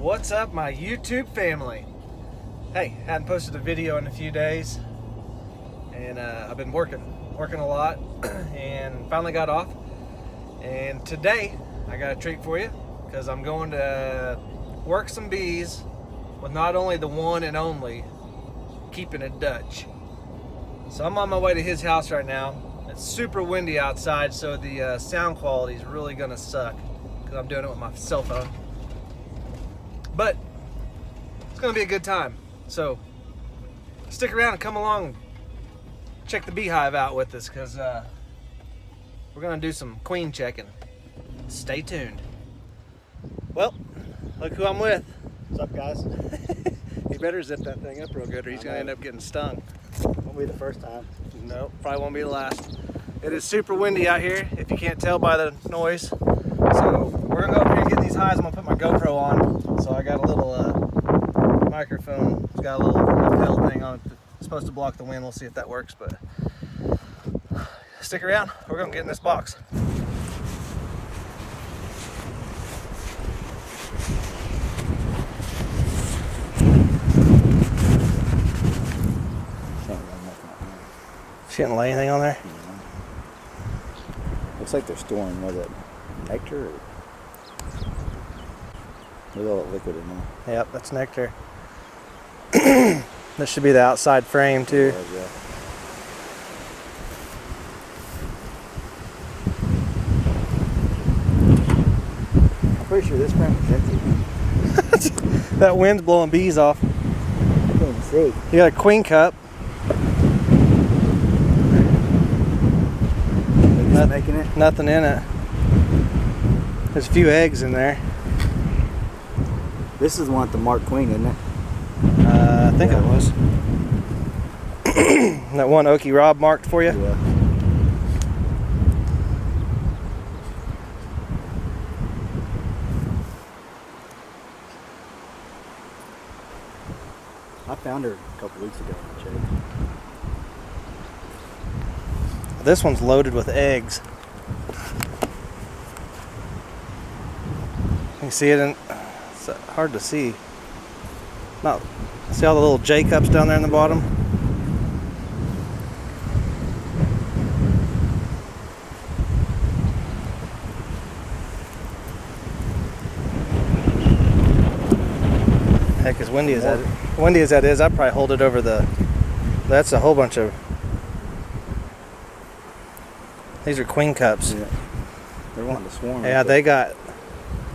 What's up, my YouTube family? Hey, hadn't posted a video in a few days, and I've been working a lot, and finally got off. And today I got a treat for you, because I'm going to work some bees with not only the one and only Keeping It Dutch. So I'm on my way to his house right now. It's super windy outside, so the sound quality is really gonna suck because I'm doing it with my cell phone. But it's gonna be a good time. So stick around and come along and check the beehive out with us, because we're gonna do some queen checking. Stay tuned. Well, look who I'm with. What's up, guys? You better zip that thing up real good or he's gonna end up getting stung. Won't be the first time. No, probably won't be the last. It is super windy out here, if you can't tell by the noise. So we're gonna go over here and get these hives. I'm gonna put my GoPro on. So I got a little microphone. It's got a little lapel thing on it. It's supposed to block the wind. We'll see if that works, but stick around. We're gonna get in this box. She didn't lay anything on there? Looks like they're storing, was it nectar? Or... There's all that liquid in there. Yep, that's nectar. This should be the outside frame too. Yeah. I'm pretty sure this frame is empty. That wind's blowing bees off. I can't even see. You got a queen cup. Making it? Nothing in it. There's a few eggs in there. This is the one with the marked queen, isn't it? I think it was. That one Okie Rob marked for you? Yeah. I found her a couple weeks ago in the shade. This one's loaded with eggs. You see it in, it's hard to see. Not, see all the little J cups down there in the bottom? Heck, as windy as that is, I'd probably hold it over the, that's a whole bunch of, these are queen cups. Yeah. They're wanting to swarm. Yeah, they got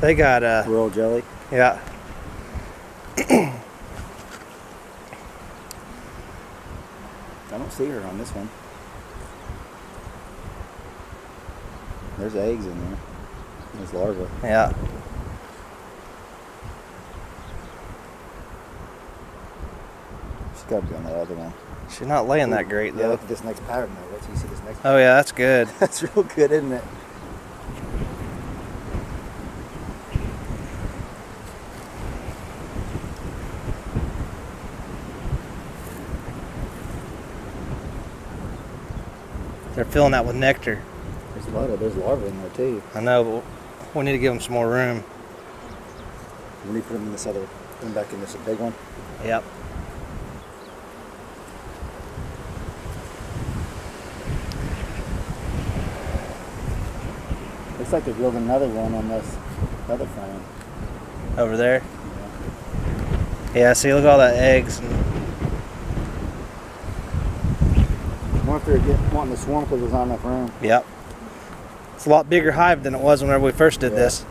royal jelly. Yeah. I don't see her on this one. There's eggs in there. There's larvae. Yeah. She's got to be on that other one. She's not laying that great Yeah, though. look at this next pattern though. Let's see this next. Oh yeah, that's good. That's real good, isn't it? They're filling that with nectar. There's larvae in there too. I know, but we need to give them some more room. We need to put them in this other, put them back in this big one. Yep. Looks like they're building another one on this other frame. Over there. Yeah, see, look at all that eggs. I wonder if they're wanting to swarm because there's not enough room. Yep. It's a lot bigger hive than it was whenever we first did this.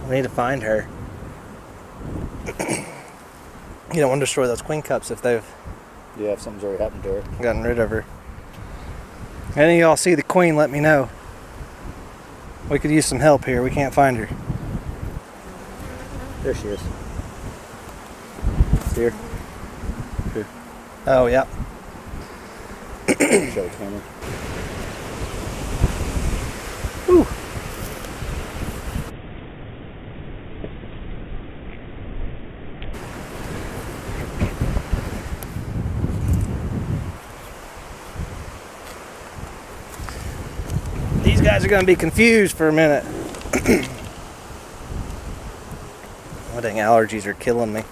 We need to find her. You don't want to destroy those queen cups if they've Yeah, if something's already happened to her. gotten rid of her. Any of y'all see the queen, let me know. We could use some help here. We can't find her. There she is. See her? Here. Oh, yeah. Show the camera. Whew. These guys are going to be confused for a minute. My dang allergies are killing me.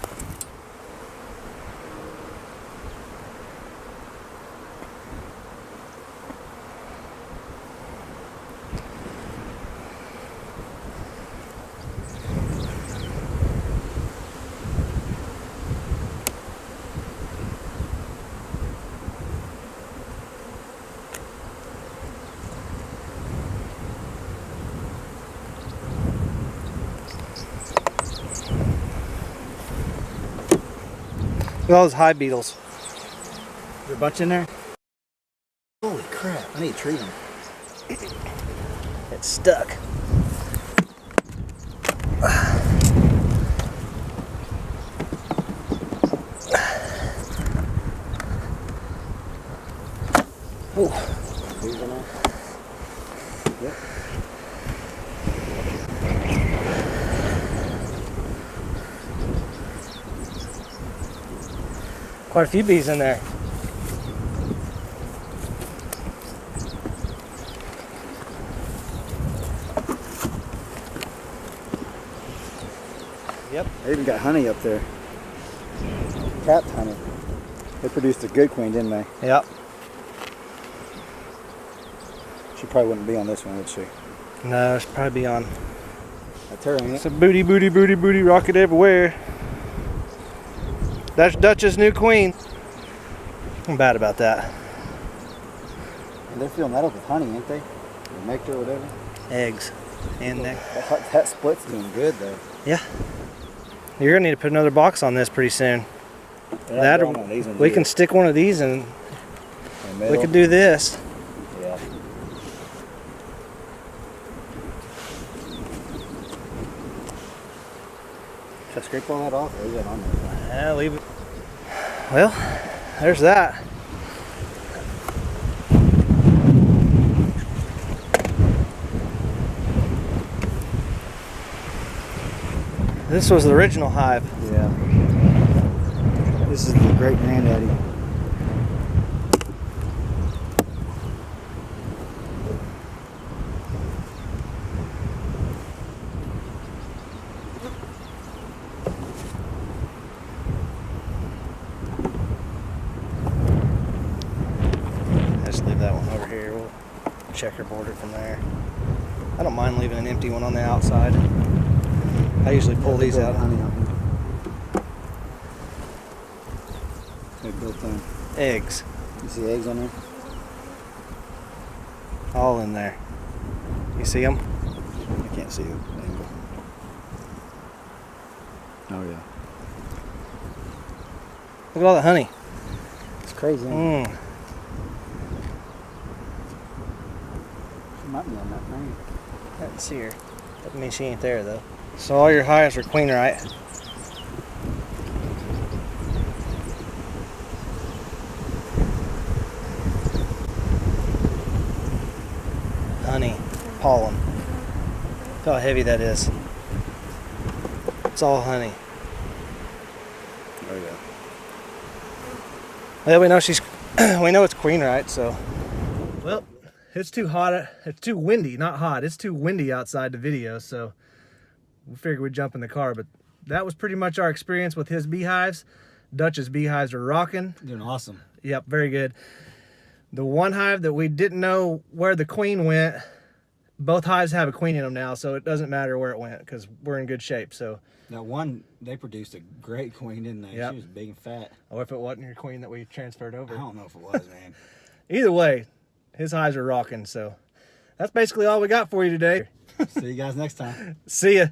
Look at all those hive beetles. Is there a bunch in there? Holy crap, I need to treat them. It's stuck. Oh. These are nice. Yep. Quite a few bees in there. Yep. They even got honey up there. Capped honey. They produced a good queen, didn't they? Yep. She probably wouldn't be on this one, would she? No, it's probably be on. That's her, ain't It's it? a booty, booty, booty, booty, rocket everywhere. That's Dutch's new queen. I'm bad about that. And they're filling that up with honey, ain't they? Or nectar or whatever. Eggs and neck. That split's doing good, though. Yeah. You're gonna need to put another box on this pretty soon. Yeah, That or we can stick one of these in. We could do this. Yeah. Should I scrape all that off or is that on there? Yeah, leave it. Well, there's that. This was the original hive. Yeah. This is the great granddaddy. Just leave that one over here. We'll checkerboard it from there. I don't mind leaving an empty one on the outside. I usually pull these out. Honey on here. They built them. Eggs. You see eggs on there? All in there. You see them? I can't see the angle. Oh yeah. Look at all the honey. It's crazy. Huh? Mmm. She might be on that thing. I didn't see her. Doesn't mean she ain't there though. So all your hives are queen, right? Honey, pollen. Look how heavy that is. It's all honey. Oh yeah. Well, we know she's, we know it's queen, right? So. Well, it's too hot. It's too windy, not hot. It's too windy outside the video, so we figured we'd jump in the car. But that was pretty much our experience with his beehives. Dutch's beehives are rocking. Doing awesome. Yep, very good. The one hive that we didn't know where the queen went, both hives have a queen in them now, so it doesn't matter where it went because we're in good shape. So That one, they produced a great queen, didn't they? Yep. She was big and fat. or if it wasn't your queen that we transferred I over. don't know if it was, man. Either way, his hives are rocking. So that's basically all we got for you today. See you guys next time. See ya.